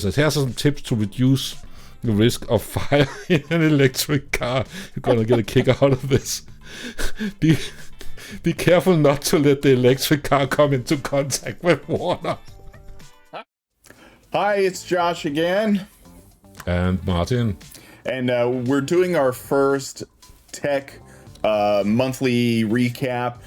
So here are some tips to reduce the risk of fire in an electric car. You're gonna get a kick out of this. Be careful not to let the electric car come into contact with water. Hi, it's Josh again. And Martin. And we're doing our first tech monthly recap.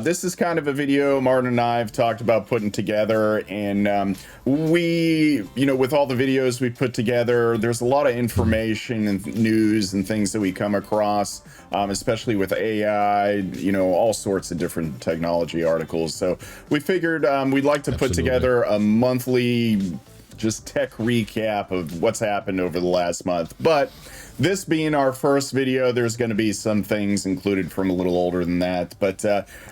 This is kind of a video Martin and I have talked about putting together, and we, with all the videos we put together, there's a lot of information and news and things that we come across, especially with AI, all sorts of different technology articles. So we figured we'd like to put together a monthly just tech recap of what's happened over the last month. But this being our first video, there's going to be some things included from a little older than that. But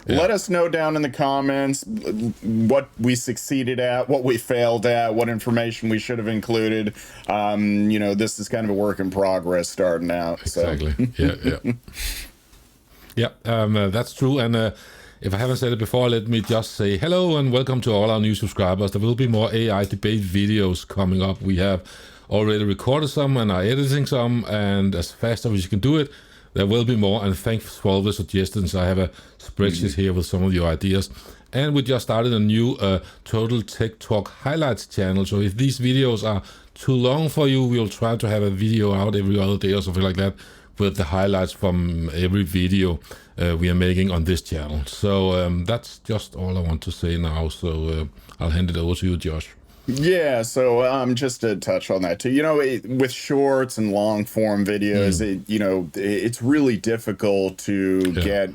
let us know down in the comments what we succeeded at, what we failed at, what information we should have included. This is kind of a work in progress starting out. Exactly. So. That's true. And if I haven't said it before, let me just say hello and welcome to all our new subscribers. There will be more AI debate videos coming up. We have already recorded some and are editing some, and as fast as you can do it, there will be more. And thanks for all the suggestions. I have a spreadsheet here with some of your ideas. And we just started a new Total Tech Talk highlights channel. So if these videos are too long for you, we'll try to have a video out every other day or something like that with the highlights from every video we are making on this channel. So that's just all I want to say now. So I'll hand it over to you, Josh. Yeah, so just to touch on that too, with shorts and long form videos, it's really difficult to get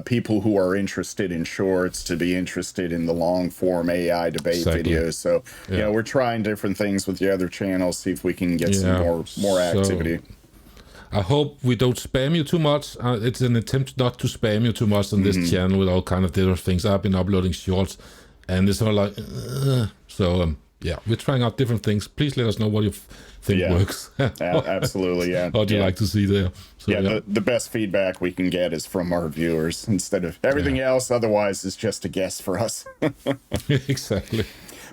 people who are interested in shorts to be interested in the long form AI debate videos. So, we're trying different things with the other channels, see if we can get some more activity. I hope we don't spam you too much. It's an attempt not to spam you too much on this channel with all kind of different things. I've been uploading shorts and it's all like, we're trying out different things. Please let us know what you think works. Absolutely, yeah. What do you like to see there? So, the best feedback we can get is from our viewers instead of everything else. Otherwise, is just a guess for us. Exactly.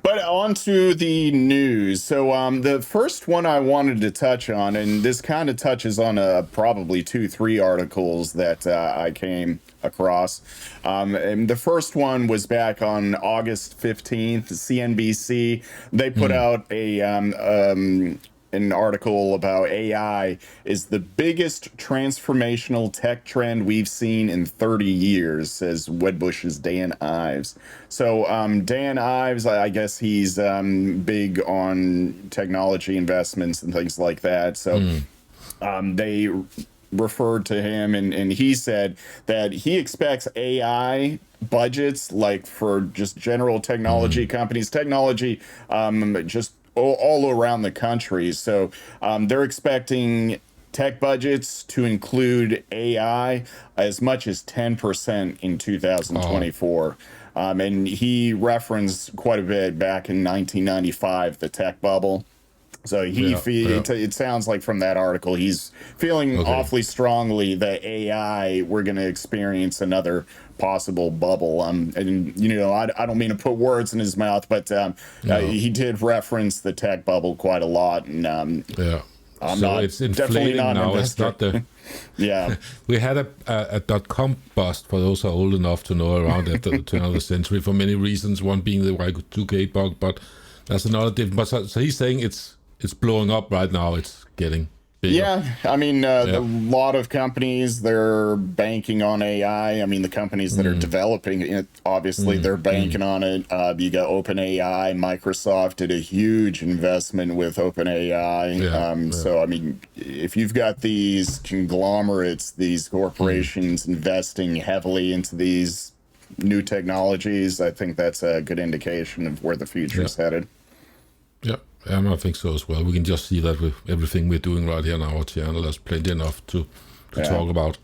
But on to the news. So the first one I wanted to touch on, and this kind of touches on probably 2-3 articles that I came across. And the first one was back on August 15th, CNBC. They put out an article about AI is the biggest transformational tech trend we've seen in 30 years, says Wedbush's Dan Ives. So Dan Ives, I guess he's big on technology investments and things like that. So they referred to him, and he said that he expects AI budgets, like for just general technology companies, just all around the country. So they're expecting tech budgets to include AI as much as 10% in 2024. And he referenced quite a bit back in 1995, the tech bubble. So it sounds like from that article, he's feeling awfully strongly that AI, we're going to experience another possible bubble. And I don't mean to put words in his mouth, but he did reference the tech bubble quite a lot. And it's inflating now. It's not the we had a .com bust, for those who are old enough to know, around at the turn of the century for many reasons. One being the Y2K bug, but that's another different. But so he's saying it's blowing up right now. It's getting bigger. Yeah, I mean, a lot of companies, they're banking on AI. I mean, the companies that are developing it, obviously, they're banking on it. You got OpenAI. Microsoft did a huge investment with OpenAI. So, I mean, if you've got these conglomerates, these corporations investing heavily into these new technologies, I think that's a good indication of where the future is headed. Yeah. I think so as well. We can just see that with everything we're doing right here on our channel. There's plenty enough to talk about.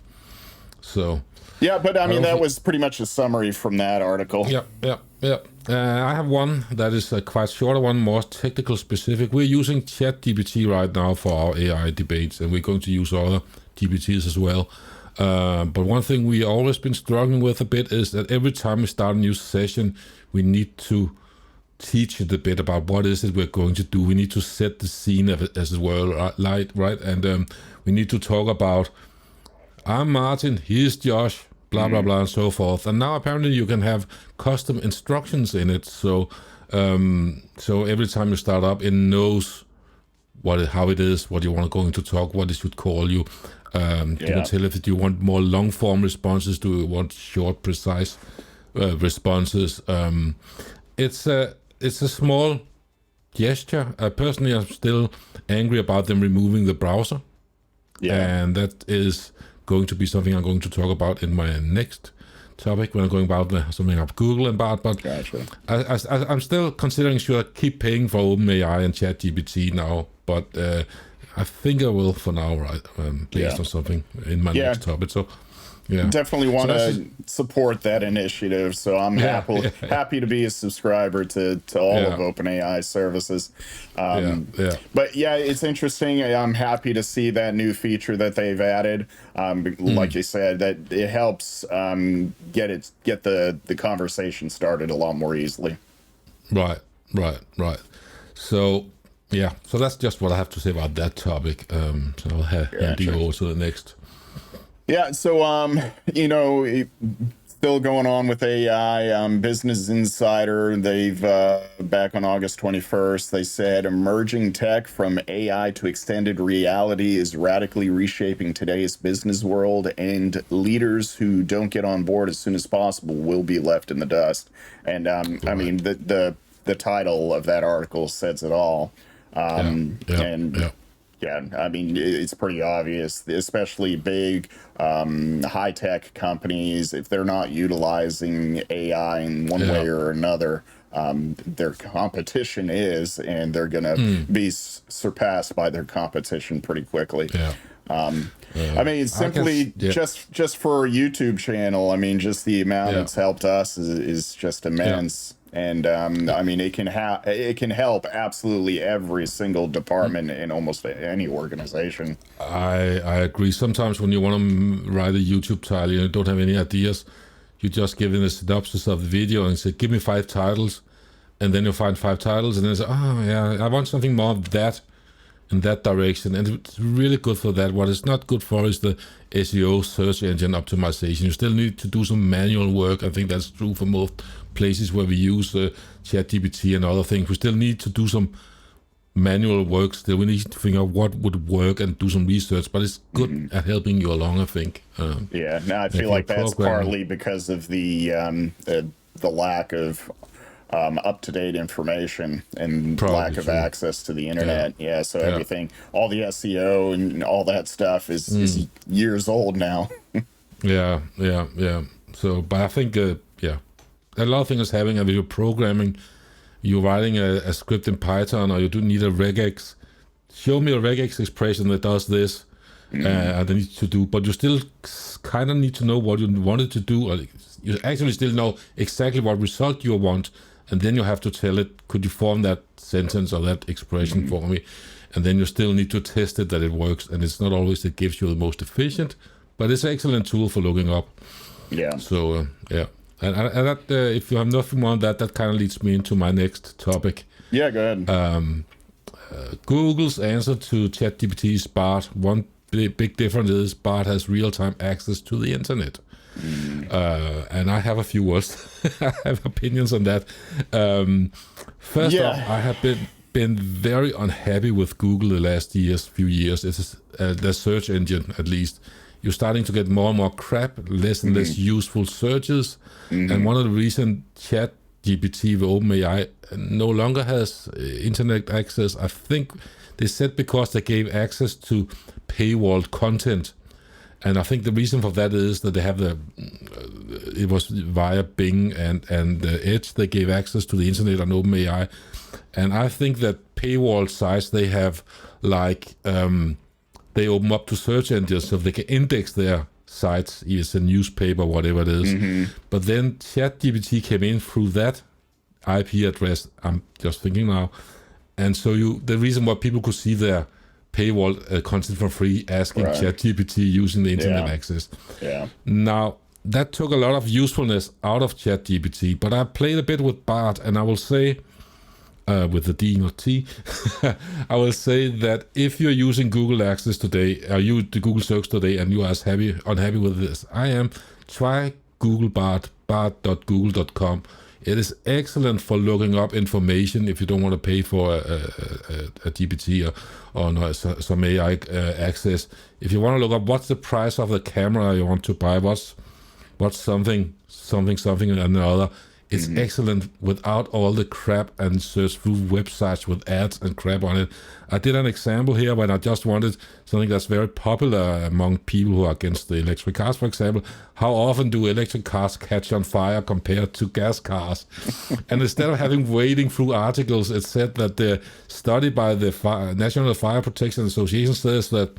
So but I mean, that was pretty much a summary from that article. I have one that is a quite shorter one, more technical specific. We're using ChatGPT right now for our AI debates, and we're going to use other GPTs as well. But one thing we always been struggling with a bit is that every time we start a new session, we need to teach it a bit about what is it we're going to do. We need to set the scene as well, right? And we need to talk about, I'm Martin, he's Josh, blah, blah, blah, and so forth. And now apparently you can have custom instructions in it. So every time you start up, it knows how it is, what you want going to talk, what it should call you. You can tell if you want more long-form responses, do you want short, precise responses. It's a small gesture. Personally, I'm still angry about them removing the browser. And that is going to be something I'm going to talk about in my next topic when I'm going about something of Google and Bart. But Gotcha. I'm still considering should I keep paying for OpenAI and ChatGPT now, but I think I will for now, right? Based on something in my next topic. So definitely want to support that initiative. So I'm happy to be a subscriber to all of OpenAI services. But it's interesting. I'm happy to see that new feature that they've added. Like you said, that it helps get the conversation started a lot more easily. Right. So so that's just what I have to say about that topic. So I'll hand you over to the next. Yeah, so, still going on with AI. Business Insider, they've, back on August 21st, they said, emerging tech from AI to extended reality is radically reshaping today's business world, and leaders who don't get on board as soon as possible will be left in the dust. And, I mean, the title of that article says it all. Yeah, I mean, it's pretty obvious, especially big high-tech companies, if they're not utilizing AI in one way or another, their competition is, and they're going to be surpassed by their competition pretty quickly. I mean, simply just for a YouTube channel, I mean, just the amount it's helped us is just immense. And I mean, it can help absolutely every single department in almost any organization. I agree. Sometimes when you want to write a YouTube title, you don't have any ideas. You just give in a synopsis of the video and say, give me 5 titles. And then you find 5 titles and then say, I want something more of that in that direction. And it's really good for that. What it's not good for is the SEO, search engine optimization. You still need to do some manual work. I think that's true for most places where we use ChatGPT and other things. We still need to do some manual work still. We need to figure out what would work and do some research, but it's good at helping you along, I think. I feel like that's partly because of the lack of up-to-date information and lack of access to the internet. So everything, all the SEO and all that stuff is years old now. So, but I think, a lot of things happening. If you're programming, you're writing a script in Python, or you do need a regex. Show me a regex expression that does this, and I need to do. But you still kind of need to know what you wanted to do. Or you actually still know exactly what result you want, and then you have to tell it, could you form that sentence or that expression for me? And then you still need to test it that it works. And it's not always that gives you the most efficient, but it's an excellent tool for looking up. So And that, if you have nothing more on that, that kind of leads me into my next topic. Go ahead. Google's answer to ChatGPT's Bart. One big difference is Bart has real-time access to the internet. And I have a few words. I have opinions on that. First off, I have been very unhappy with Google the last few years. It's the search engine, at least. You're starting to get more and more crap, less and less useful searches. And one of the reasons ChatGPT with OpenAI no longer has internet access, I think they said because they gave access to paywalled content. And I think the reason for that is that they have it was via Bing and Edge, they gave access to the internet on OpenAI. And I think that paywall sites they have, like, they open up to search engines so they can index their sites, it's a newspaper, whatever it is. But then ChatGPT came in through that IP address, I'm just thinking now. And so the reason why people could see their paywall content for free, asking ChatGPT using the internet access. Now, that took a lot of usefulness out of ChatGPT, but I played a bit with Bart, and I will say with the D, not T, I will say that if you're using Google Access today, you the Google search today, and you are as unhappy with this I am, try Google Bard, bard.google.com. It is excellent for looking up information if you don't want to pay for a GPT or no, some AI access. If you want to look up what's the price of the camera you want to buy, what's something and another, it's excellent without all the crap and search through websites with ads and crap on it. I did an example here when I just wanted something that's very popular among people who are against the electric cars, for example. How often do electric cars catch on fire compared to gas cars? And instead of waiting through articles, it said that the study by the National Fire Protection Association says that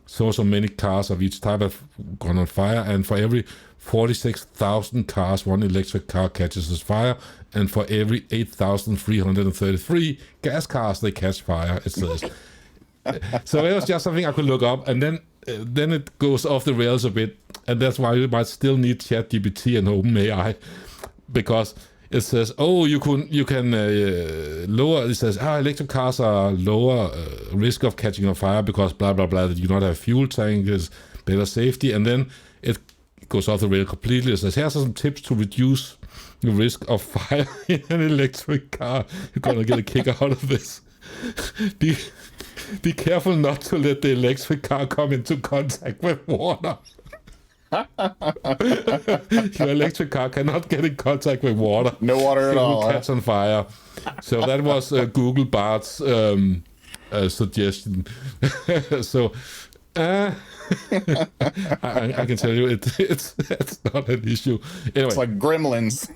so many cars of each type have gone on fire, and for every 46,000 cars, one electric car catches this fire, and for every 8,333 gas cars, they catch fire, it says. So it was just something I could look up, and then it goes off the rails a bit, and that's why you might still need ChatGPT and OpenAI, because it says, you can lower. It says, electric cars are lower risk of catching on fire because blah blah blah. That you not have fuel tank, is better safety, and then it goes off the rail completely. It says, here's some tips to reduce the risk of fire in an electric car. You're gonna get a kick out of this. Be careful not to let the electric car come into contact with water. Your electric car cannot get in contact with water. No water at all. It will catch on fire. So that was Google Bard's suggestion. So I can tell you it's not an issue. Anyway, it's like gremlins.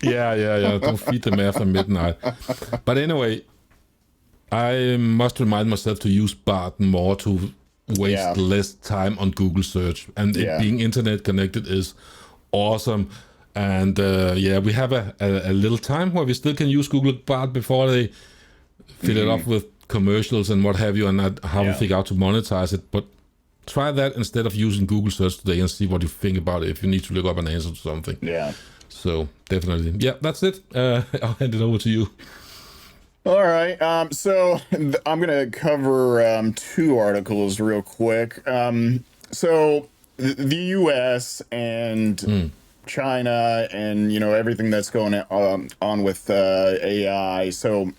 Yeah. Don't feed them after midnight. But anyway, I must remind myself to use Bard more to waste less time on Google search, and being internet connected is awesome. And we have a little time where we still can use Google Bard before they fill it up with commercials and what have you, and I haven't figured out to monetize it. But try that instead of using Google search today and see what you think about it if you need to look up an answer to something. So definitely, that's it. I'll hand it over to you. All right. So I'm going to cover two articles real quick. So the U.S. and China and, everything that's going on with AI. So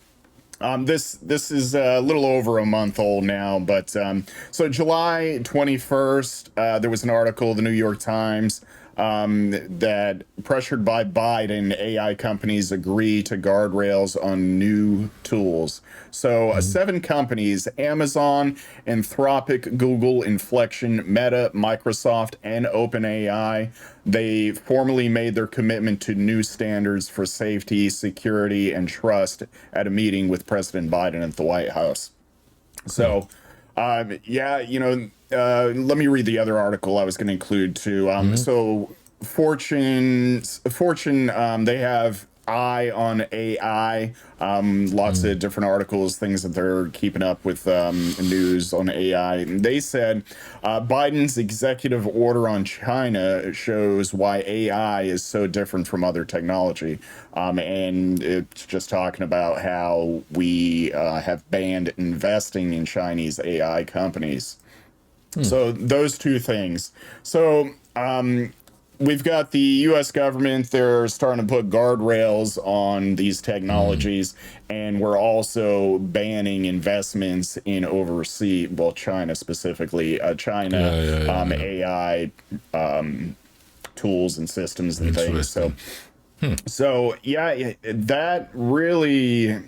this is a little over a month old now, but so July 21st, there was an article, the New York Times, that pressured by Biden, AI companies agree to guardrails on new tools. So 7 companies, Amazon, Anthropic, Google, Inflection, Meta, Microsoft, and OpenAI, they formally made their commitment to new standards for safety, security, and trust at a meeting with President Biden at the White House. So, let me read the other article I was going to include too. So Fortune, they have eye on AI, lots of different articles, things that they're keeping up with, news on AI. And they said Biden's executive order on China shows why AI is so different from other technology. And it's just talking about how we have banned investing in Chinese AI companies. So those two things. So we've got the U.S. government. They're starting to put guardrails on these technologies, and we're also banning investments in China specifically, AI tools and systems and things. So that really...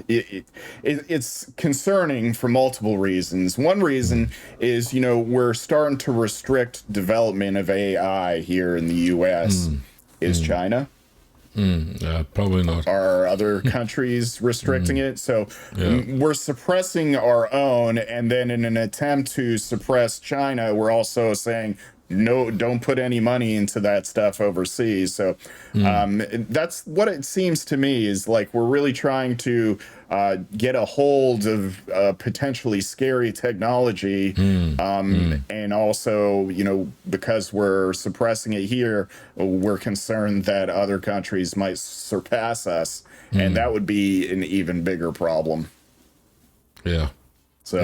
It's concerning for multiple reasons. One reason is, we're starting to restrict development of AI here in the U.S. Is China? Probably not. Are other countries restricting it? So we're suppressing our own, and then in an attempt to suppress China, we're also saying no, don't put any money into that stuff overseas. So that's what it seems to me, is like we're really trying to get a hold of potentially scary technology. And also, because we're suppressing it here, we're concerned that other countries might surpass us. And that would be an even bigger problem. Yeah. So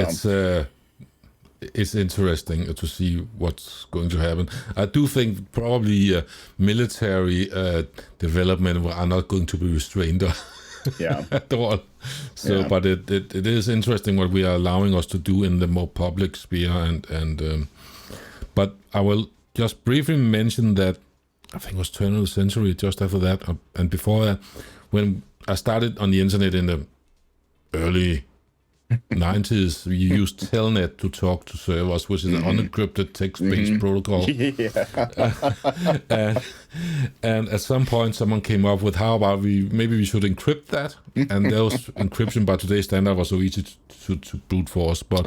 it's interesting to see what's going to happen. I do think probably military development are not going to be restrained yeah. at all. So, Yeah. but it is interesting what we are allowing us to do in the more public sphere. And but I will just briefly mention that I think it was turn of the century, just after that, and before that, when I started on the internet in the early 90s, we used Telnet to talk to servers, which is an unencrypted text-based protocol. And at some point, someone came up with, how about maybe we should encrypt that? And those encryption by today's standard was so easy to brute force. But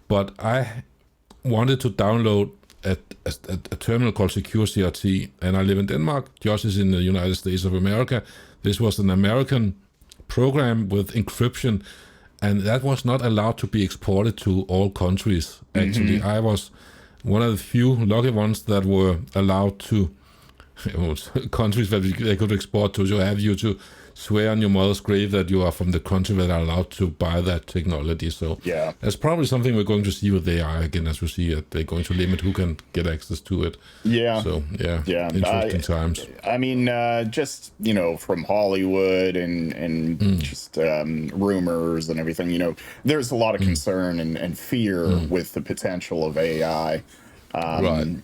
but I wanted to download a terminal called Secure CRT, and I live in Denmark. Josh is in the United States of America. This was an American program with encryption, and that was not allowed to be exported to all countries. Actually, I was one of the few lucky ones that were allowed to countries that they could export to. So have you to swear on your mother's grave that you are from the country that are allowed to buy that technology. So that's probably something we're going to see with AI again, as we see it. They're going to limit who can get access to it. Yeah. So interesting times. I mean, just from Hollywood and just rumors and everything. There's a lot of concern and fear with the potential of AI. Right.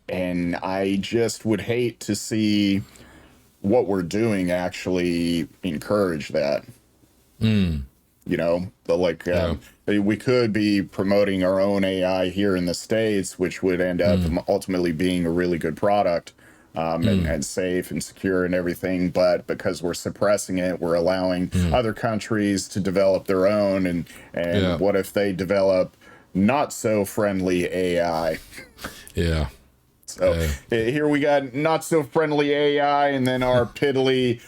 And I just would hate to see what we're doing actually encourage that. We could be promoting our own AI here in the States, which would end up ultimately being a really good product, and safe and secure and everything. But because we're suppressing it, we're allowing other countries to develop their own. And what if they develop not so friendly AI? Yeah. So here we got not so friendly AI, and then our piddly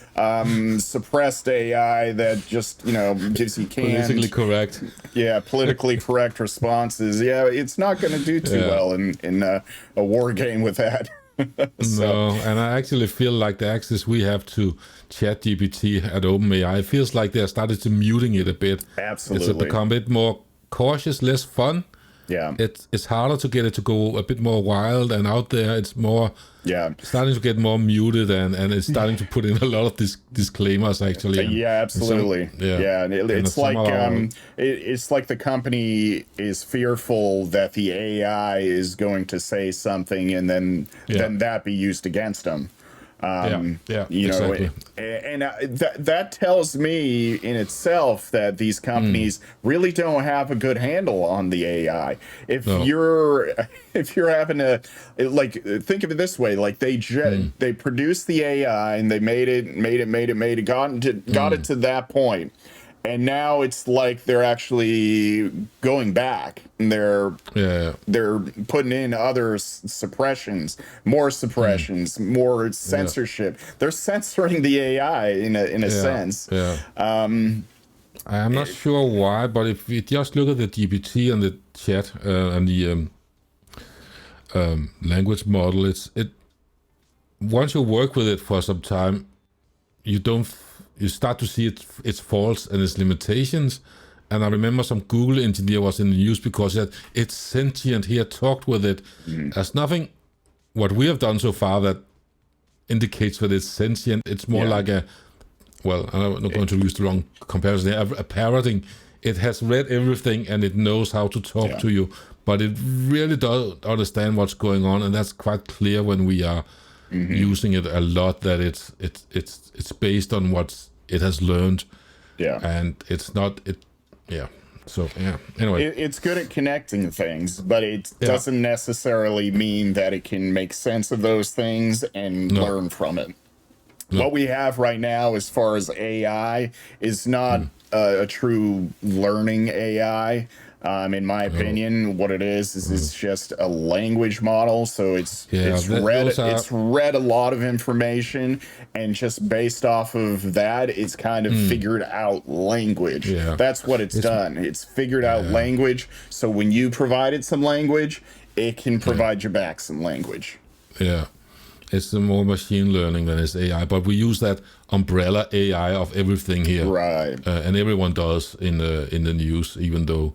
suppressed AI that just gives you politically correct. Yeah, politically correct responses. Yeah, it's not going to do too well in a war game with that. No, and I actually feel like the access we have to ChatGPT at OpenAI, it feels like they started to muting it a bit. Absolutely, it's become a bit more cautious, less fun. Yeah, it's harder to get it to go a bit more wild and out there. It's more starting to get more muted, and it's starting to put in a lot of disclaimers actually. Yeah, absolutely. It's like it's like the company is fearful that the AI is going to say something, and then that be used against them. Exactly. That tells me in itself that these companies really don't have a good handle on the AI. If you're having to think of it this way, like they produced the AI and they made it, got it to that point. And now it's like they're actually going back, and they're putting in other suppressions, more censorship. They're censoring the AI in a sense. I'm not sure why, but if we just look at the GPT and the chat and the language model, it once you work with it for some time, you start to see its faults and its limitations. And I remember some Google engineer was in the news because he said, it's sentient. He had talked with it. There's nothing, what we have done so far, that indicates that it's sentient. It's more like I'm not going to use the wrong comparison here, a parroting. It has read everything and it knows how to talk to you, but it really doesn't understand what's going on. And that's quite clear when we are using it a lot, that it's based on what it has learned, and it's not so anyway, it's good at connecting things, but it doesn't necessarily mean that it can make sense of those things and learn from it. What we have right now as far as AI is not a true learning AI. In my Oh, opinion, what it is mm. it's just a language model. So Yeah, those are. it's read a lot of information, and just based off of that, it's kind of Mm, figured out language. yeah, That's what it's it's done. It's figured out yeah, language. So when you provided some language, it can yeah, provide you back some language. yeah. It's the more machine learning than it's AI, but we use that umbrella AI of everything here, Right. and everyone does in the news, even though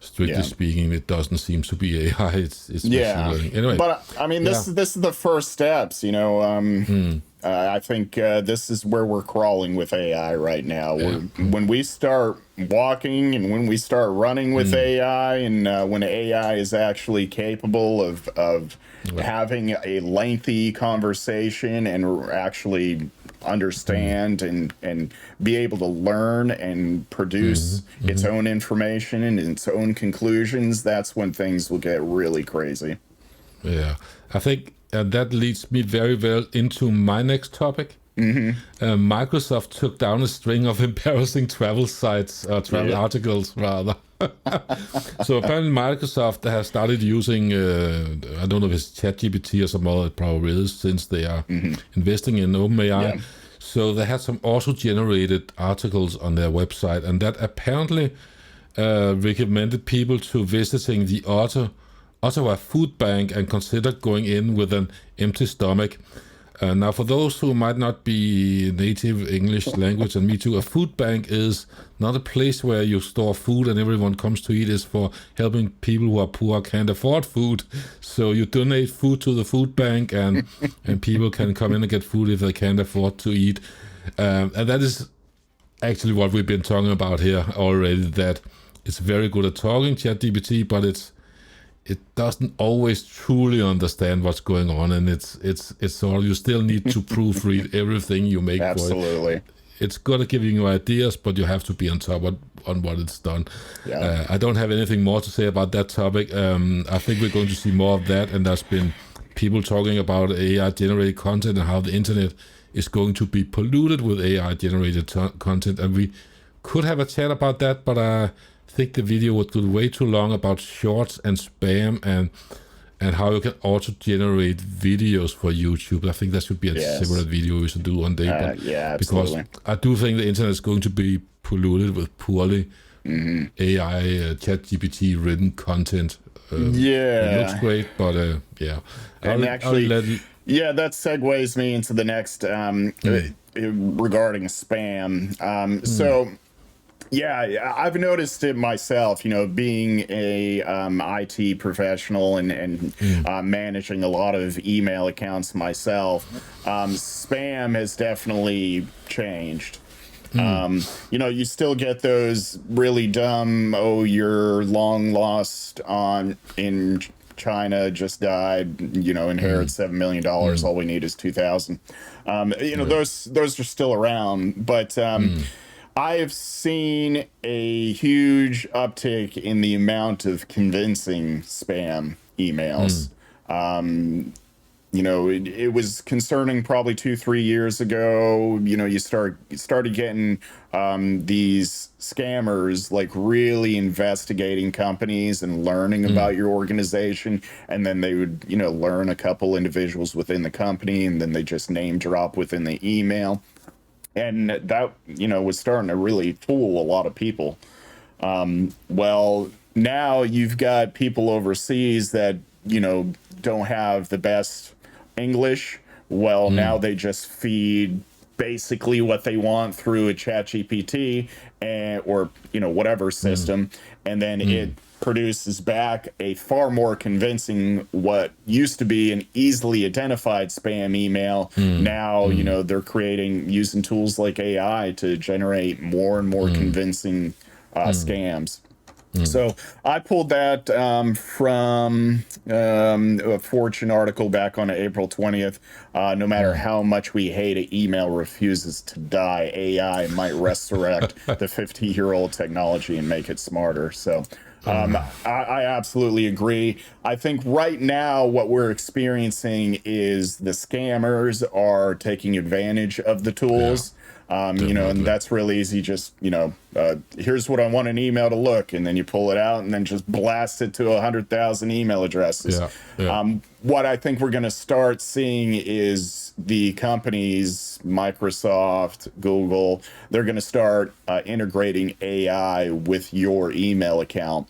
strictly Yeah. speaking, it doesn't seem to be AI. It's machine Yeah, learning. Anyway, but I mean, yeah. this is the first steps. Mm, I think this is where we're crawling with AI right now. yeah. When we start walking and when we start running with Mm, AI, and when AI is actually capable of yeah. having a lengthy conversation and actually Mm, understand and be able to learn and produce its hmm. own information and its own conclusions, that's when things will get really crazy. Yeah, I think that leads me very well into my next topic. Microsoft took down a string of embarrassing travel sites, travel Yeah. articles rather. So apparently Microsoft has started using, I don't know if it's ChatGPT or some other, it probably is, since they are investing in OpenAI. Yeah. So they had some auto-generated articles on their website, and that apparently recommended people to visiting the Ottawa Food Bank and consider going in with an empty stomach. Now, for those who might not be native English language, and me too, a food bank is not a place where you store food and everyone comes to eat. It's for helping people who are poor, can't afford food. So you donate food to the food bank, and people can come in and get food if they can't afford to eat. And that is actually what we've been talking about here already, that it's very good at talking, ChatGPT, but it doesn't always truly understand what's going on, and it's sort of, you still need to proofread everything you make for it. Absolutely. It's good at giving you ideas, but you have to be on top on what it's done. Yeah. I don't have anything more to say about that topic. I think we're going to see more of that, and there's been people talking about AI generated content and how the internet is going to be polluted with AI generated content, and we could have a chat about that, but I think the video would go way too long about shorts and spam and how you can auto generate videos for YouTube. I think that should be a Yes. separate video we should do one day, but Yeah, because absolutely. I do think the internet is going to be polluted with poorly AI ChatGPT written content. It looks Yeah. great, but yeah, And I'll actually, let you. yeah, that segues me into the next regarding spam. So yeah, I've noticed it myself, being a IT professional and managing a lot of email accounts myself. Spam has definitely changed. You still get those really dumb, oh, your long lost on in China just died, inherit $7 million. All we need is 2,000. Those are still around, but I have seen a huge uptick in the amount of convincing spam emails. It was concerning probably 2-3 years ago. You started getting these scammers like really investigating companies and learning about your organization, and then they would learn a couple individuals within the company, and then they just name drop within the email, and that was starting to really fool a lot of people. Well, now you've got people overseas that don't have the best English. Well, now they just feed basically what they want through a chat GPT or whatever system, and then it produces back a far more convincing what used to be an easily identified spam email. Now they're creating using tools like AI to generate more and more convincing scams. So I pulled that from a Fortune article back on April 20th. No matter how much we hate it, email refuses to die. AI might resurrect the 50-year-old technology and make it smarter. So I absolutely agree. I think right now what we're experiencing is the scammers are taking advantage of the tools. And that's real easy. Just, here's what I want an email to look, and then you pull it out and then just blast it to 100,000 email addresses. What I think we're going to start seeing is the companies, Microsoft, Google, they're going to start integrating AI with your email account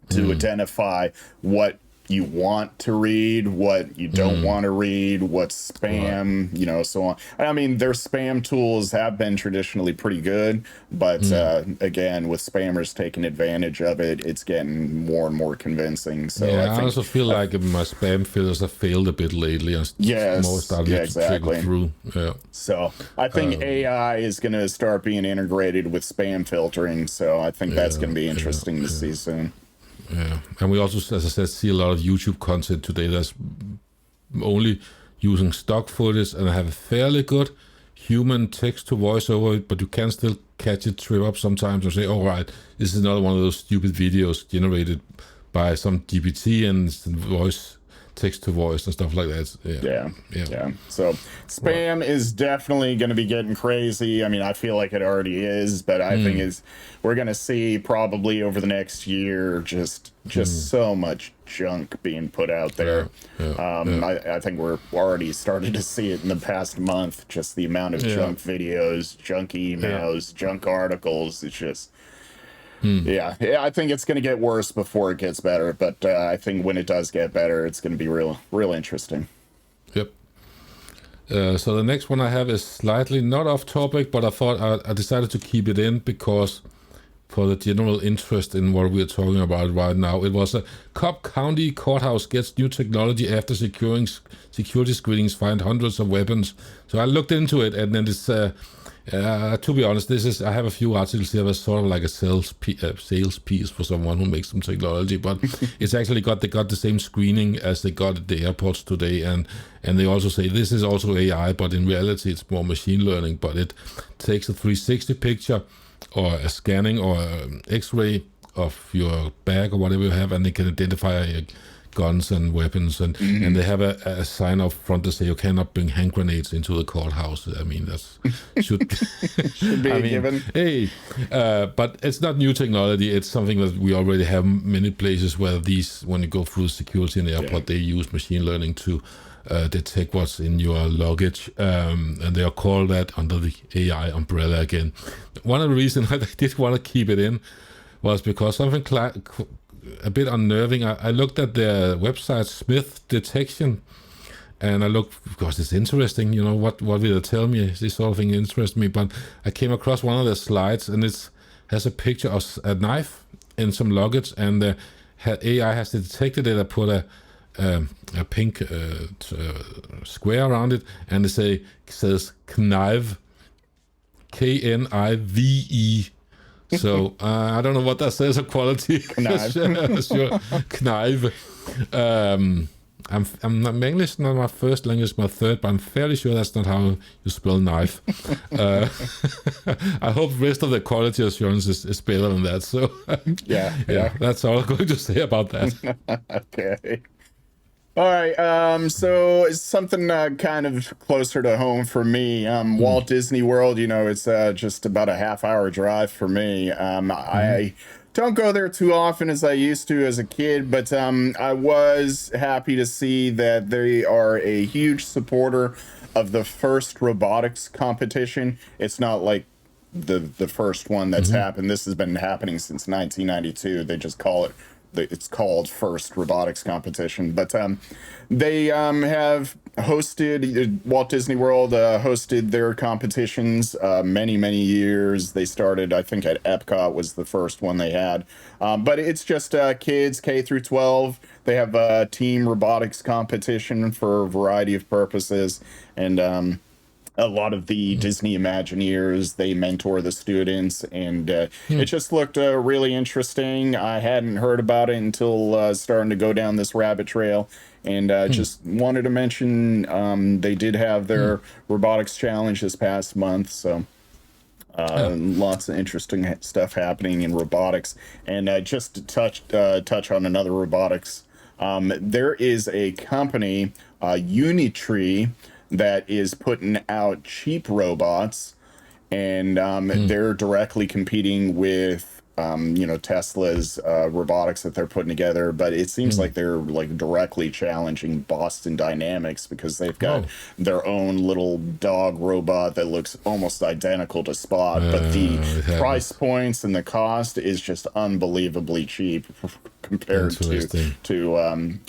to identify what you want to read, what you don't want to read, what's spam, so on. I mean, their spam tools have been traditionally pretty good, but again, with spammers taking advantage of it, it's getting more and more convincing. So I also feel like my spam filters have failed a bit lately, and more starting to trickle through. So I think AI is going to start being integrated with spam filtering. So I think that's going to be interesting to see soon. Yeah, and we also, as I said, see a lot of YouTube content today that's only using stock footage and have a fairly good human text to voice over it, but you can still catch it trip up sometimes and say, all right, this is another one of those stupid videos generated by some GPT and voice text to voice and stuff like that. Yeah. So spam is definitely going to be getting crazy. I mean, I feel like it already is, but I think we're going to see probably over the next year just so much junk being put out there. I think we're already started to see it in the past month, just the amount of junk videos, junk emails, junk articles. It's just I think it's going to get worse before it gets better, but I think when it does get better, it's going to be real interesting. Yep. So the next one I have is slightly not off topic, but I thought I decided to keep it in because for the general interest in what we're talking about right now, it was a Cobb County courthouse gets new technology after security screenings find hundreds of weapons. So I looked into it, and then it's to be honest, I have a few articles here that's sort of like a sales piece for someone who makes some technology, but it's actually they got the same screening as they got at the airports today, and they also say this is also AI, but in reality it's more machine learning, but it takes a 360 picture or a scanning or X-ray of your bag or whatever you have, and they can identify guns and weapons, and they have a sign up front to say you cannot bring hand grenades into the courthouse. I mean, that's should be a given. Hey, but it's not new technology. It's something that we already have many places where when you go through security in the airport, they use machine learning to detect what's in your luggage, and they are called that under the AI umbrella again. One of the reasons I did want to keep it in was because something a bit unnerving. I looked at their website, Smith Detection, and I looked because it's interesting. What will they tell me? This sort of thing interests me. But I came across one of their slides, and it has a picture of a knife in some luggage, and the AI has detected it. I put a pink square around it, and it says knife, KNIVE. So I don't know what that says of quality. Knife. Sure. Knife. I'm English, not my first language, my third, but I'm fairly sure that's not how you spell knife. I hope the rest of the quality assurance is better than that. So yeah, that's all I'm going to say about that. Okay. All right, so it's something kind of closer to home for me. Walt Disney World, it's just about a half-hour drive for me. I don't go there too often as I used to as a kid, but I was happy to see that they are a huge supporter of the first robotics competition. It's not like the first one that's happened. This has been happening since 1992. They just call it it's called First Robotics Competition, but they have hosted Walt Disney World hosted their competitions many years. They started, I think, at Epcot was the first one they had, but it's just kids K through 12. They have a team robotics competition for a variety of purposes, and a lot of the Disney Imagineers, they mentor the students, and it just looked really interesting. I hadn't heard about it until starting to go down this rabbit trail, and just wanted to mention they did have their robotics challenge this past month, so lots of interesting stuff happening in robotics. And just to touch on another robotics, there is a company, Unitree, that is putting out cheap robots, and they're directly competing with Tesla's robotics that they're putting together. But it seems like they're like directly challenging Boston Dynamics because they've got their own little dog robot that looks almost identical to Spot, but the price points and the cost is just unbelievably cheap compared to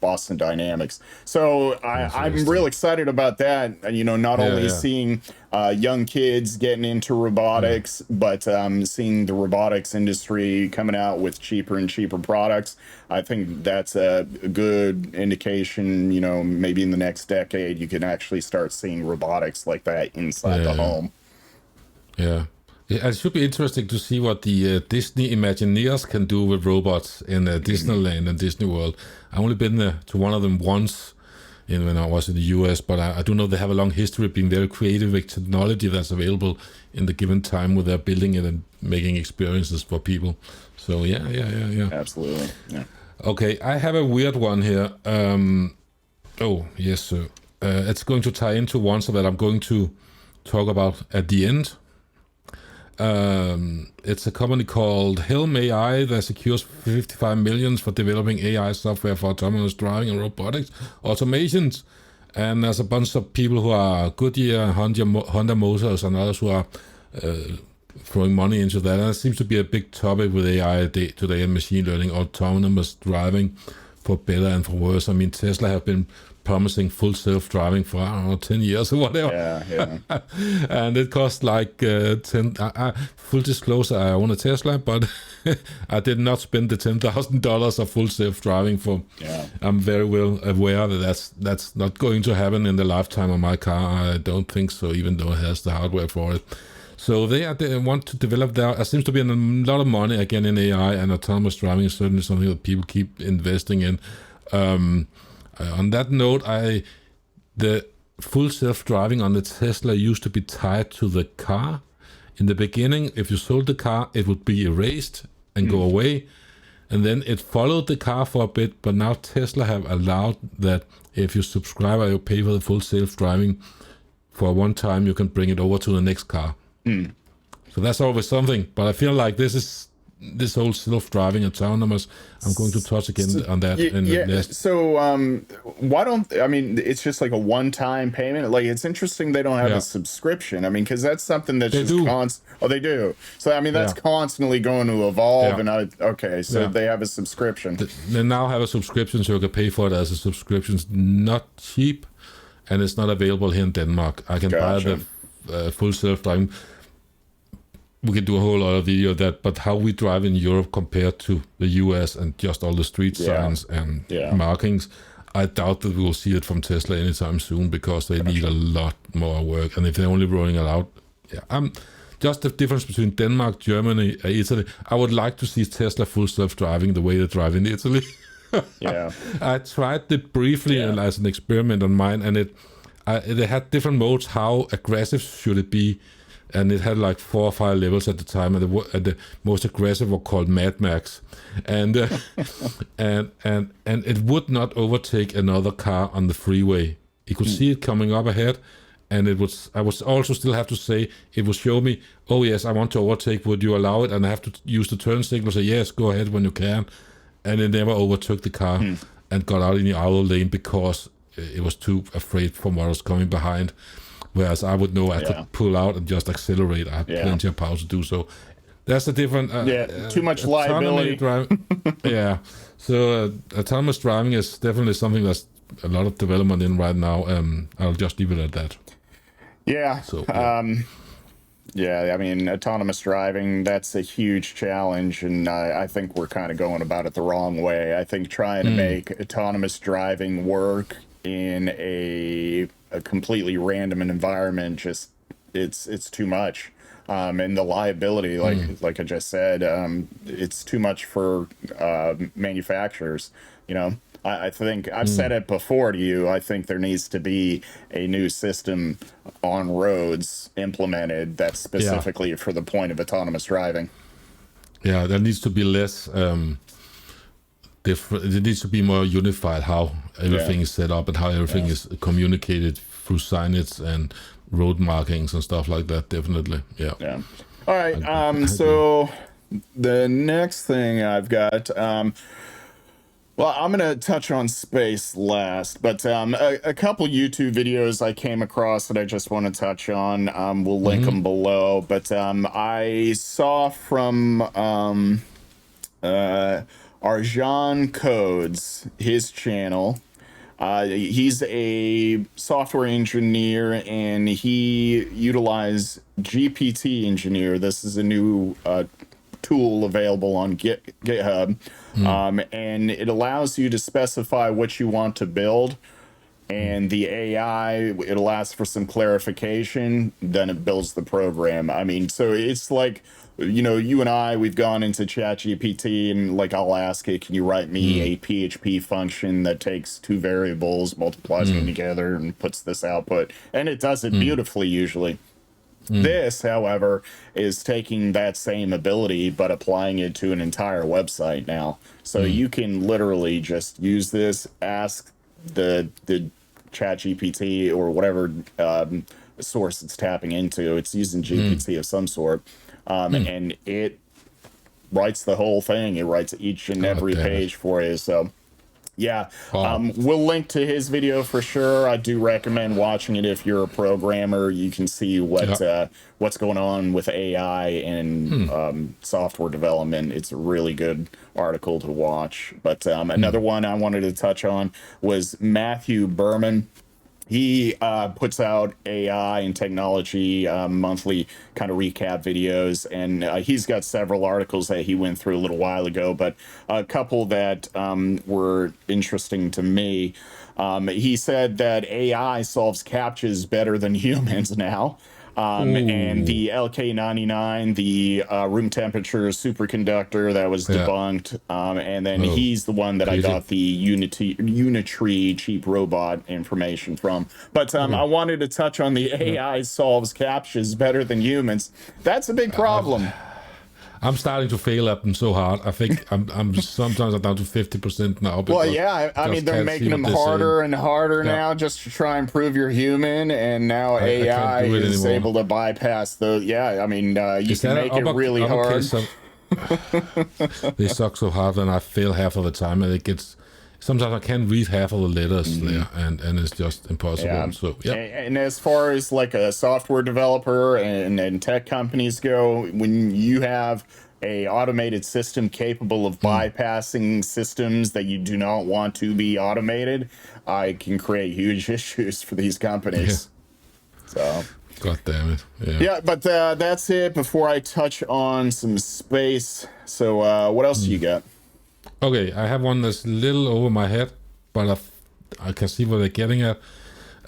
Boston Dynamics. So I'm real excited about that. Not only seeing young kids getting into robotics, but seeing the robotics industry coming out with cheaper and cheaper products. I think that's a good indication, maybe in the next decade, you can actually start seeing robotics like that inside the home. Yeah. It should be interesting to see what the Disney Imagineers can do with robots in Disneyland and Disney World. I've only been to one of them once when I was in the US, but I do know they have a long history of being very creative with technology that's available in the given time where they're building it and making experiences for people. So yeah. Absolutely. Yeah. Okay, I have a weird one here. Oh, yes, sir. It's going to tie into one that I'm going to talk about at the end. It's a company called Helm AI that secures 55 million for developing AI software for autonomous driving and robotics automations. And there's a bunch of people who are Goodyear, Honda Motors, and others who are throwing money into that. And it seems to be a big topic with AI today and machine learning, autonomous driving for better and for worse. I mean, Tesla have been promising full self-driving for, 10 years or whatever. Yeah. And it cost like 10... full disclosure, I own a Tesla, but I did not spend the $10,000 of full self-driving for... Yeah. I'm very well aware that that's not going to happen in the lifetime of my car. I don't think so, even though it has the hardware for it. So they want to develop there. There seems to be a lot of money, again, in AI, and autonomous driving is certainly something that people keep investing in. On that note, the full self-driving on the Tesla used to be tied to the car. In the beginning, if you sold the car, it would be erased and go away. And then it followed the car for a bit, but now Tesla have allowed that if you subscribe or you pay for the full self-driving for one time, you can bring it over to the next car. So that's always something. But I feel like this whole self-driving autonomous, I'm going to touch again on that in the next. So it's just like a one-time payment. Like, it's interesting they don't have a subscription. I mean, because that's something that's they do. So, I mean, that's constantly going to evolve. And they have a subscription. They now have a subscription, so you can pay for it as a subscription. It's not cheap, and it's not available here in Denmark. I can buy the full self-driving. We could do a whole other video of that, but how we drive in Europe compared to the US and just all the street signs and markings, I doubt that we will see it from Tesla anytime soon because they need a lot more work. And if they're only rolling it out, just the difference between Denmark, Germany, Italy, I would like to see Tesla full self-driving the way they drive in Italy. I tried it briefly as an experiment on mine, and they had different modes. How aggressive should it be? And it had like 4 or 5 levels at the time, and the most aggressive were called Mad Max, and it would not overtake another car on the freeway. You could see it coming up ahead, and I would also still have to say, it would show me, oh yes, I want to overtake, would you allow it? And I have to use the turn signal, say yes, go ahead when you can, and it never overtook the car and got out in the outer lane because it was too afraid from what was coming behind. Whereas I would know I could pull out and just accelerate. I have plenty of power to do so. That's a different... too much liability. So autonomous driving is definitely something that's a lot of development in right now. I'll just leave it at that. I mean, autonomous driving, that's a huge challenge, and I think we're kind of going about it the wrong way. I think trying to make autonomous driving work in a completely random environment, just it's too much. And the liability, like I just said, it's too much for manufacturers. I think I've said it before to you. I think there needs to be a new system on roads implemented that's specifically for the point of autonomous driving. Yeah, there needs to be less different. It needs to be more unified how everything is set up and how everything is communicated through signage and road markings and stuff like that. Definitely, yeah. Yeah. All right. So the next thing I've got. Well, I'm going to touch on space last, but a couple YouTube videos I came across that I just want to touch on. We'll link them below, but I saw from Arjan Codes, his channel. He's a software engineer, and he utilized GPT Engineer. This is a new tool available on GitHub, and it allows you to specify what you want to build, and the AI, it'll ask for some clarification, then it builds the program. I mean, so it's like, you know, you and I, we've gone into ChatGPT, and like I'll ask it, can you write me a PHP function that takes two variables, multiplies them together, and puts this output, and it does it beautifully usually. This, however, is taking that same ability but applying it to an entire website now. So you can literally just use this, ask the ChatGPT or whatever source it's tapping into. It's using GPT of some sort, and it writes the whole thing. It writes each and every page for you. So yeah, we'll link to his video for sure. I do recommend watching it if you're a programmer. You can see what's going on with AI and software development. It's a really good article to watch. But another one I wanted to touch on was Matthew Berman. He puts out AI and technology monthly kind of recap videos, and he's got several articles that he went through a little while ago, but a couple that were interesting to me. He said that AI solves CAPTCHAs better than humans now. And the LK99, the room temperature superconductor that was debunked. And then he's the one that I got the Unitree cheap robot information from. But I wanted to touch on the AI solves CAPTCHAs better than humans. That's a big problem. I'm starting to fail at them so hard. I think I'm sometimes I'm down to 50% now. Well, yeah, I mean, they're making them harder and harder now just to try and prove you're human. And now AI is able to bypass those. Yeah, I mean, you can make it really hard. They suck so hard, and I fail half of the time, and it gets. Sometimes I can't read half of the letters there, and it's just impossible. Yeah. So yeah. And as far as like a software developer and tech companies go, when you have a automated system capable of bypassing systems that you do not want to be automated, I can create huge issues for these companies. So. God damn it. Yeah, but that's it before I touch on some space. So what else do you got? Okay, I have one that's a little over my head, but I can see what they're getting at.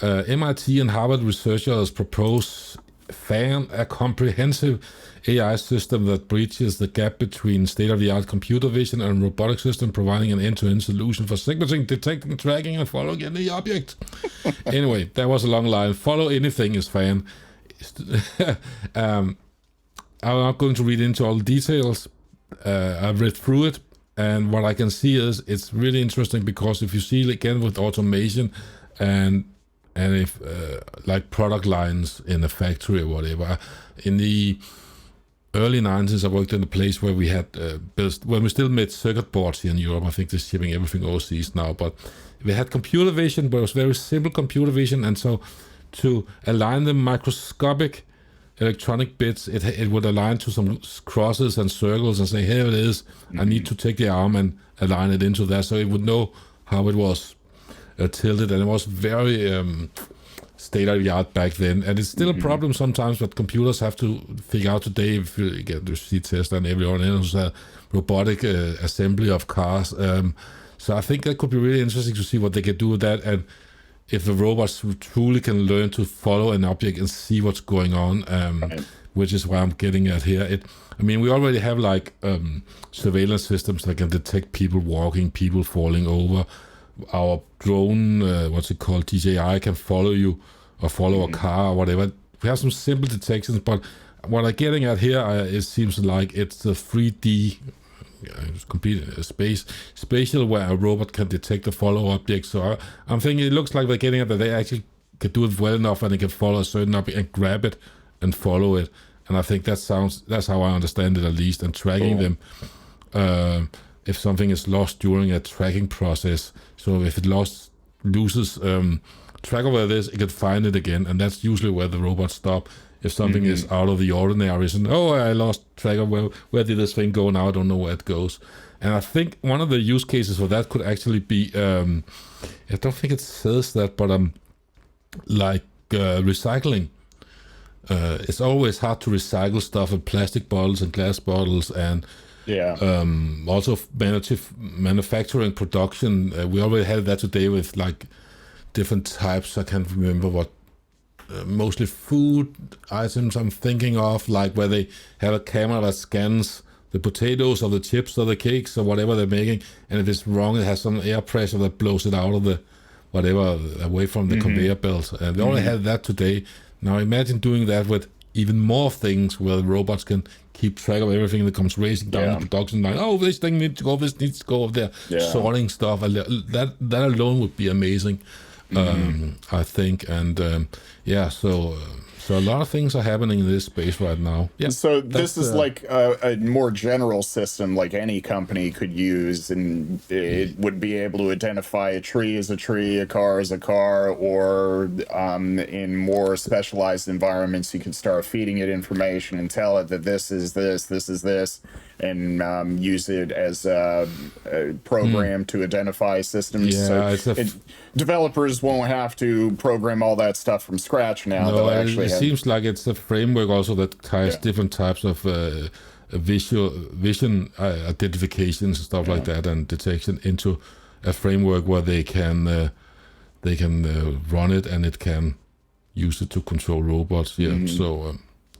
MIT and Harvard researchers propose FAN, a comprehensive AI system that bridges the gap between state-of-the-art computer vision and robotic system, providing an end-to-end solution for segmenting, detecting, tracking, and following any object. Anyway, that was a long line. Follow anything is FAN. I'm not going to read into all the details. I've read through it. And what I can see is it's really interesting because if you see again with automation and if like product lines in a factory or whatever, in the early 90s I worked in a place where we had when we still made circuit boards here in Europe. I think they're shipping everything overseas now, but we had computer vision, but it was very simple computer vision, and so to align the microscopic electronic bits, it would align to some crosses and circles and say, here it is, I need to take the arm and align it into there, so it would know how it was tilted, and it was very state-of-the-art back then, and it's still a problem sometimes, but computers have to figure out today, if you get to see Tesla and everyone else, robotic assembly of cars, so I think that could be really interesting to see what they can do with that, and if the robots truly can learn to follow an object and see what's going on, which is why I'm getting at here. I mean, we already have like surveillance systems that can detect people walking, people falling over. Our drone, what's it called, DJI, can follow you or follow a car or whatever. We have some simple detections, but what I'm getting at here, it seems like it's the 3D it's complete spatial where a robot can detect the follow object. So I'm thinking it looks like they're getting at that they actually can do it well enough, and it can follow a certain object and grab it and follow it. And I think that's how I understand it, at least. And tracking them, if something is lost during a tracking process, so if it loses track of where it is, it can find it again, and that's usually where the robots stop. If something is out of the ordinary, and I lost track of where did this thing go, now I don't know where it goes. And I think one of the use cases for that could actually be, I don't think it says that, but recycling. It's always hard to recycle stuff in plastic bottles and glass bottles, and also manufacturing production. We already had that today with like different types. I can't remember what. Mostly food items I'm thinking of, like where they have a camera that scans the potatoes or the chips or the cakes or whatever they're making, and if it's wrong, it has some air pressure that blows it out of the whatever, away from the conveyor belt. And they already had that today. Now imagine doing that with even more things, where the robots can keep track of everything that comes racing down the production line. Oh, this thing needs to go, this needs to go over there, sorting stuff. That alone would be amazing. I think, and so a lot of things are happening in this space right now. Yeah. So this is like a more general system, like any company could use, and it would be able to identify a tree as a tree, a car as a car, or in more specialized environments, you can start feeding it information and tell it that this is this, this is this, and use it as a program to identify systems. Yeah, so developers won't have to program all that stuff from scratch now. No, it seems like it's a framework also that ties different types of vision identifications and stuff like that, and detection into a framework where they can run it, and it can use it to control robots. So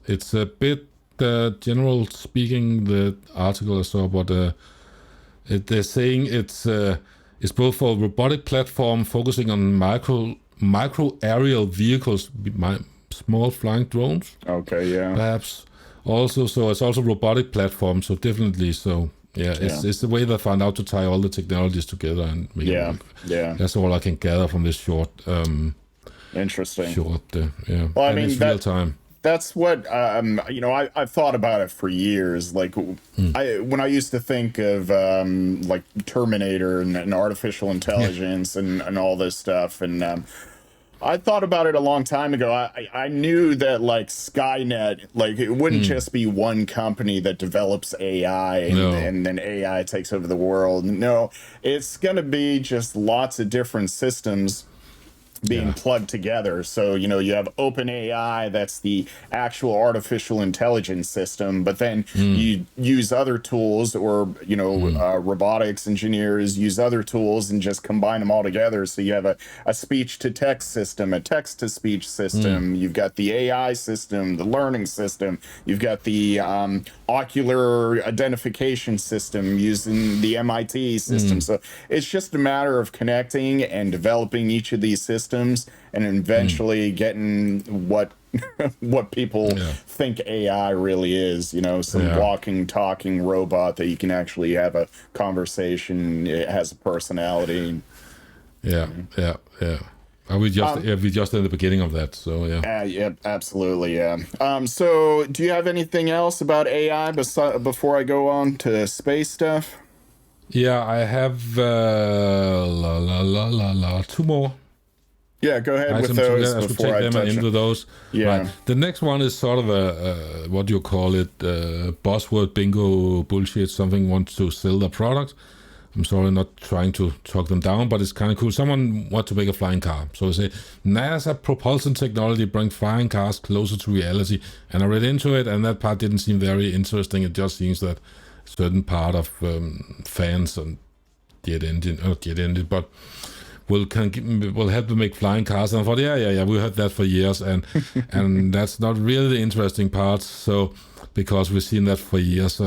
it's a bit general speaking, the article I saw, but they're saying it's both for a robotic platform focusing on micro aerial vehicles, small flying drones. Okay, perhaps also. So it's also robotic platform. So definitely. So it's the way they found out to tie all the technologies together and make it work. That's all I can gather from this short. Interesting. Well, I mean, it's real time. That's what I've thought about it for years. Like when I used to think of like Terminator and artificial intelligence and all this stuff, and I thought about it a long time ago. I knew that like Skynet, like it wouldn't just be one company that develops AI and then AI takes over the world. No, it's gonna be just lots of different systems being plugged together. So, you have OpenAI, that's the actual artificial intelligence system, but then you use other tools, or, robotics engineers use other tools and just combine them all together. So you have a speech-to-text system, a text-to-speech system, you've got the AI system, the learning system, you've got the ocular identification system using the MIT system. So it's just a matter of connecting and developing each of these systems, and eventually getting what people think AI really is, some walking, talking robot that you can actually have a conversation, it has a personality. Are we just in the beginning of that? So absolutely. So do you have anything else about AI before I go on to space stuff? I have two more. Go ahead with those before I touch into those. Right. The next one is sort of a what do you call it? Buzzword bingo bullshit. Something wants to sell their product. I'm sorry, not trying to talk them down, but it's kind of cool. Someone wants to make a flying car. So they say, NASA propulsion technology brings flying cars closer to reality. And I read into it, and that part didn't seem very interesting. It just seems that a certain part of fans and but will help to make flying cars. And I thought, we heard that for years, and and that's not really the interesting part. So because we've seen that for years,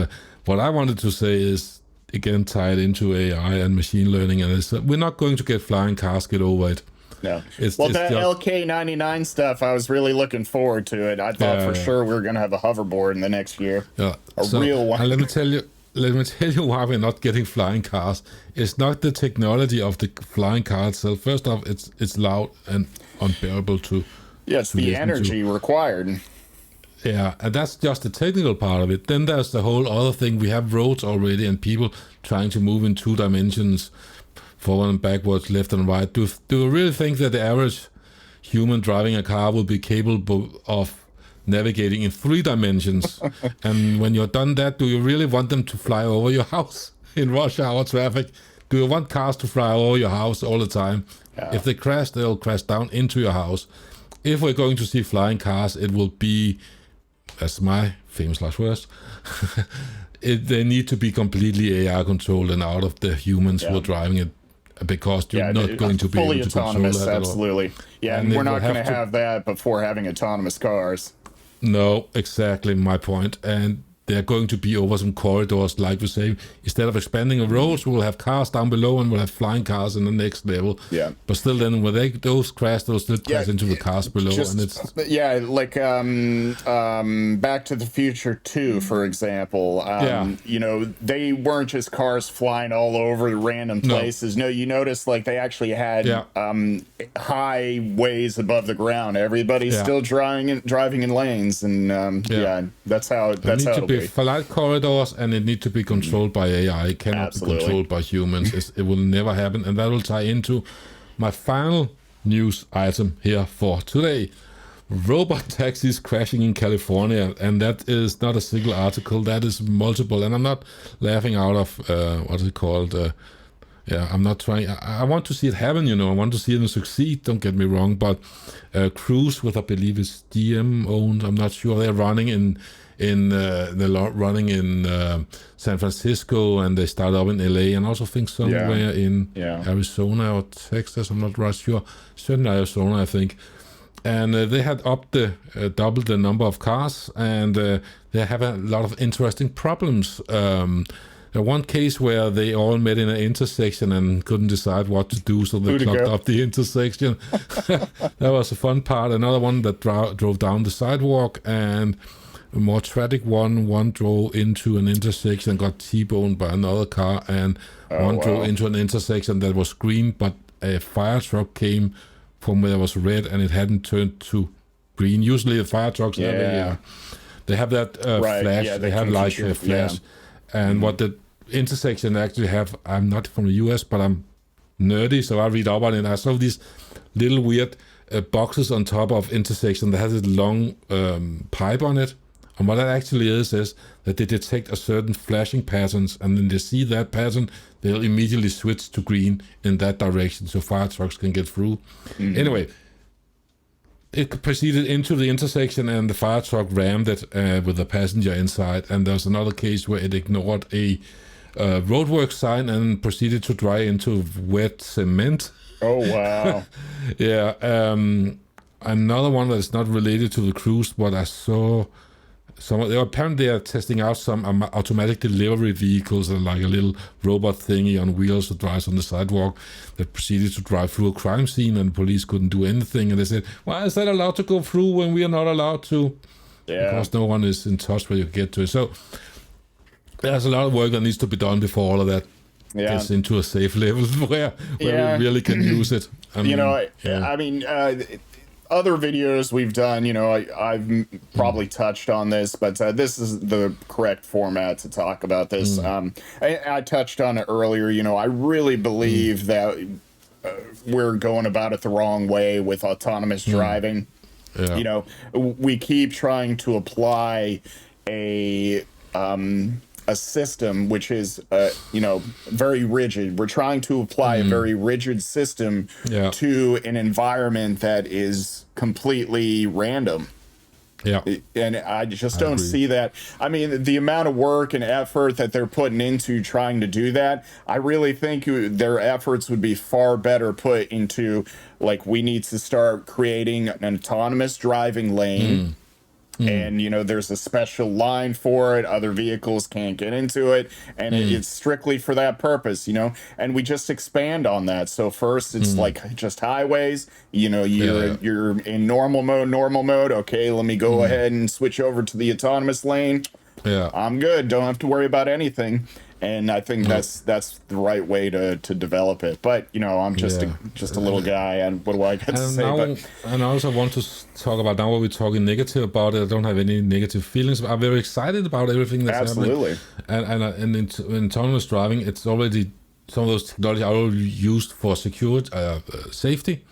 what I wanted to say is again tied into AI and machine learning, and it's we're not going to get flying cars. Get over it. No. That LK99 stuff, I was really looking forward to it. I thought for sure we were going to have a hoverboard in the next year. A real one. And let me tell let me tell you why we're not getting flying cars. It's not the technology of the flying car itself. First off, it's loud and unbearable to it's the energy required. Yeah, and that's just the technical part of it. Then there's the whole other thing. We have roads already and people trying to move in 2 dimensions, forward and backwards, left and right. Do you really think that the average human driving a car will be capable of navigating in 3 dimensions? And when you're done that, do you really want them to fly over your house in rush hour traffic? Do you want cars to fly over your house all the time? Yeah. If they crash, they'll crash down into your house. If we're going to see flying cars, it will be, that's my famous last words, they need to be completely AI controlled and out of the humans who are driving it, because you're not going to be able to control that absolutely. Yeah, and we're not going to have that before having autonomous cars. No, exactly my point. And they're going to be over some corridors, like we say. Instead of expanding the roads, we'll have cars down below and we'll have flying cars in the next level. Yeah. But still, then when those crash, they'll still crash into the cars below. And it's like Back to the Future 2, for example. You know, they weren't just cars flying all over random places. No, you notice like they actually had highways above the ground. Everybody's still driving in lanes, and that's how it'll be. Flight corridors, and it needs to be controlled by AI. It cannot be controlled by humans. It will never happen, and that will tie into my final news item here for today. Robot taxis crashing in California, and that is not a single article, that is multiple, and I'm not laughing out of, what is it called, I'm not trying, I want to see it happen, you know, I want to see them succeed, don't get me wrong, but Cruise, with I believe is GM owned, I'm not sure, they're running in San Francisco, and they start up in LA, and also think somewhere in Arizona or Texas, I'm not right sure, certainly Arizona I think. And they had doubled the number of cars, and they have a lot of interesting problems. One case where they all met in an intersection and couldn't decide what to do, so they clogged up the intersection. That was a fun part. Another one that drove down the sidewalk, and a more tragic one drove into an intersection and got T-boned by another car, and drove into an intersection that was green, but a fire truck came from where it was red and it hadn't turned to green. Usually the fire trucks they have that flash, they have like a flash. And what the intersection actually have, I'm not from the US, but I'm nerdy, so I read up on it. I saw these little weird boxes on top of intersection that has a long pipe on it. And what that actually is that they detect a certain flashing patterns, and then they see that pattern, they'll immediately switch to green in that direction so fire trucks can get through. Anyway, it proceeded into the intersection, and the fire truck rammed it with a passenger inside. And there's another case where it ignored a roadwork sign and proceeded to drive into wet cement. Oh, wow. Another one that's not related to the Cruise, but I saw... apparently they are testing out some automatic delivery vehicles, like a little robot thingy on wheels that drives on the sidewalk, that proceeded to drive through a crime scene, and the police couldn't do anything. And they said, "Why is that allowed to go through when we are not allowed to?" Because no one is in touch where you get to it. So there's a lot of work that needs to be done before all of that gets into a safe level where we really can use it. Other videos we've done, I've probably touched on this, but this is the correct format to talk about this. I touched on it earlier. I really believe that we're going about it the wrong way with autonomous driving. We keep trying to apply a system which is very rigid. We're trying to apply a very rigid system to an environment that is completely random. And I just don't see that. I mean, the amount of work and effort that they're putting into trying to do that, I really think their efforts would be far better put into, like, we need to start creating an autonomous driving lane. And, there's a special line for it. Other vehicles can't get into it. And it's strictly for that purpose, and we just expand on that. So first it's like just highways, you're in normal mode. Okay, let me go ahead and switch over to the autonomous lane. Yeah. I'm good. Don't have to worry about anything. And I think that's the right way to develop it. But I'm Yeah. just a little guy, and what do I get to And say? now, But and I also want to talk about now. What we're talking negative about it, I don't have any negative feelings. I'm very excited about everything that's happening. absolutely, And in autonomous driving, it's already some of those technology are already used for security, safety.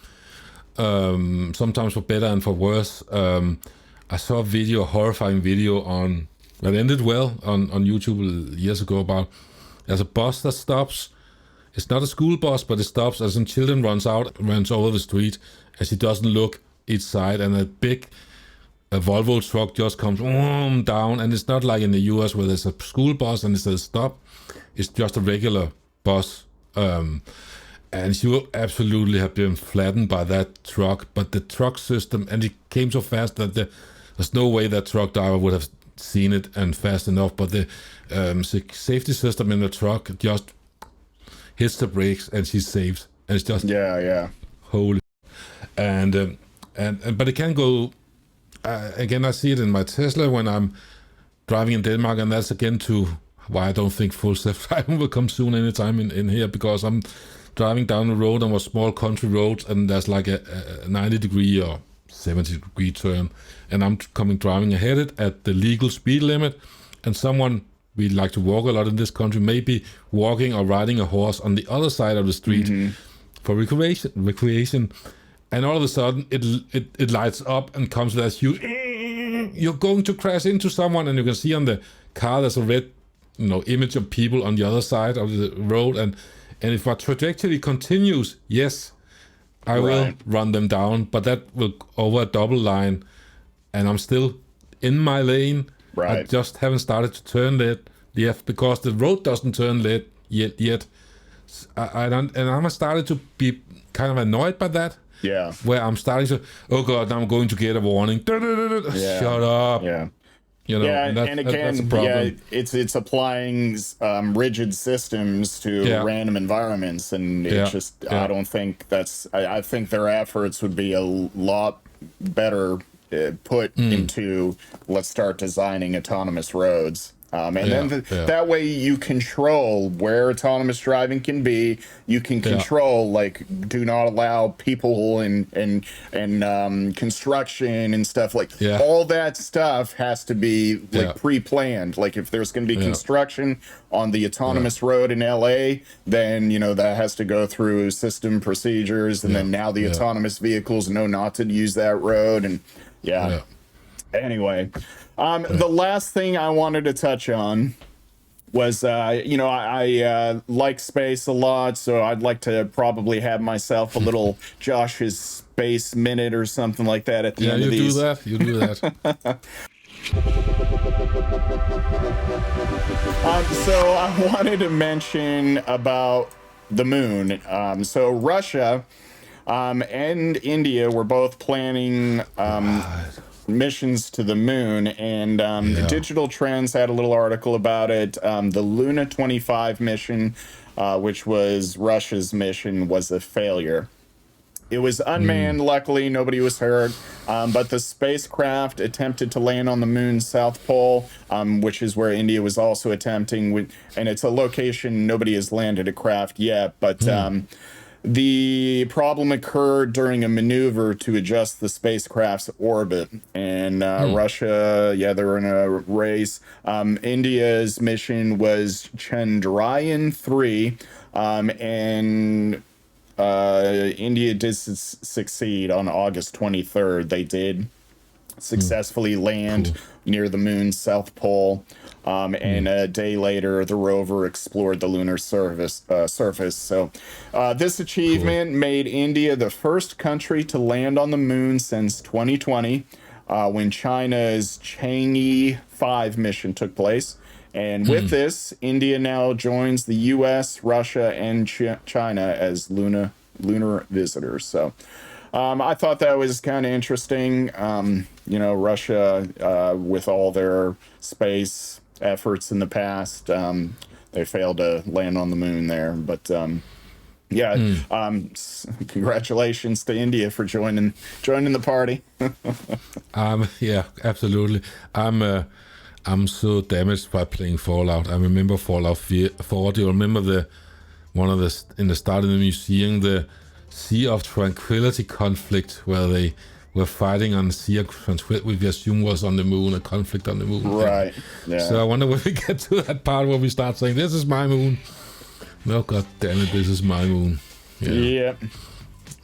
Sometimes for better and for worse. I saw a horrifying video that ended well on YouTube years ago about there's a bus that stops. It's not a school bus, but it stops as some children runs over the street as he doesn't look each side, and a big Volvo truck just comes down, and it's not like in the US where there's a school bus and it says stop. It's just a regular bus. And she will absolutely have been flattened by that truck, but the truck system, and it came so fast that there's no way that truck driver would have seen it and fast enough, but the safety system in the truck just hits the brakes and she's saved, and it's just yeah. holy. And but it can go again. I see it in my Tesla when I'm driving in Denmark, and that's again to why I don't think full self-driving will come soon anytime in here, because I'm driving down the road on a small country road, and there's like a 90-degree or 70-degree turn, and I'm driving ahead it at the legal speed limit, and someone, we like to walk a lot in this country, maybe walking or riding a horse on the other side of the street for recreation, and all of a sudden it lights up and comes with that huge, you're going to crash into someone, and you can see on the car there's a red image of people on the other side of the road, and if my trajectory continues, yes, I will run them down, but that will over a double line, and I'm still in my lane. Right. I just haven't started to turn yet because the road doesn't turn yet. I'm started to be kind of annoyed by that. Yeah. Where I'm starting to, oh God, now I'm going to get a warning. Yeah. Shut up. Yeah. And again, that's a problem. it's applying rigid systems to random environments, and I don't think I think their efforts would be a lot better put into let's start designing autonomous roads. That way you control where autonomous driving can be. You can control like do not allow people in construction and stuff like all that stuff has to be like pre-planned. Like if there's going to be construction on the autonomous road in LA, then that has to go through system procedures, and then now the autonomous vehicles know not to use that road, and anyway. The last thing I wanted to touch on was, I like space a lot, so I'd like to probably have myself a little Josh's Space Minute or something like that at the end of these. You do that. So I wanted to mention about the moon. So Russia and India were both planning missions to the moon, and Digital Trends had a little article about it. The Luna 25 mission, which was Russia's mission, was a failure. It was unmanned. Luckily, nobody was hurt, but the spacecraft attempted to land on the moon's south pole, which is where India was also attempting, and it's a location nobody has landed a craft yet, but the problem occurred during a maneuver to adjust the spacecraft's orbit, and Russia, they were in a race. India's mission was Chandrayaan-3, and India did succeed on August 23rd. They did successfully land near the moon's south pole, and a day later, the rover explored the lunar surface. So this achievement made India the first country to land on the moon since 2020, when China's Chang'e 5 mission took place. And with this, India now joins the U.S., Russia, and China as lunar visitors. So I thought that was kind of interesting. Russia, with all their space efforts in the past, they failed to land on the moon there. But congratulations to India for joining the party. Yeah, absolutely. I'm so damaged by playing Fallout. I remember Fallout 4. Do you remember in the start of the museum, the Sea of Tranquility conflict, where they were fighting on the Sea of Tranquility, which we assume was on the moon, a conflict on the moon. Right. Yeah. So I wonder when we get to that part where we start saying, "This is my moon." No, god damn it, this is my moon. Yeah.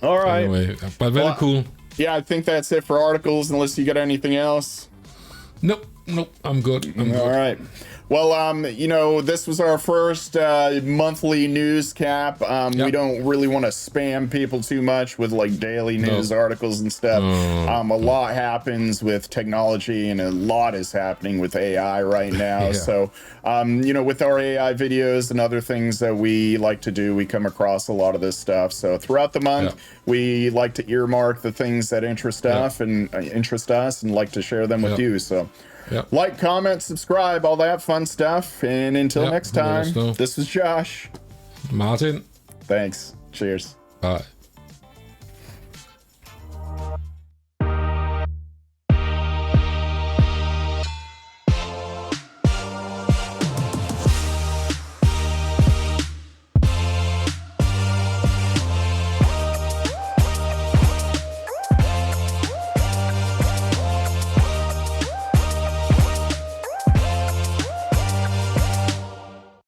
All right. Anyway, but very cool. Yeah, I think that's it for articles, unless you got anything else. Nope, I'm good. All right. Well, this was our first monthly news cap. We don't really want to spam people too much with like daily news articles and stuff. A lot happens with technology, and a lot is happening with AI right now. So, with our AI videos and other things that we like to do, we come across a lot of this stuff. So throughout the month, we like to earmark the things that interest us and like to share them with you. So. Like, comment, subscribe, all that fun stuff. And until next time, this is Josh. Martin. Thanks. Cheers. Bye.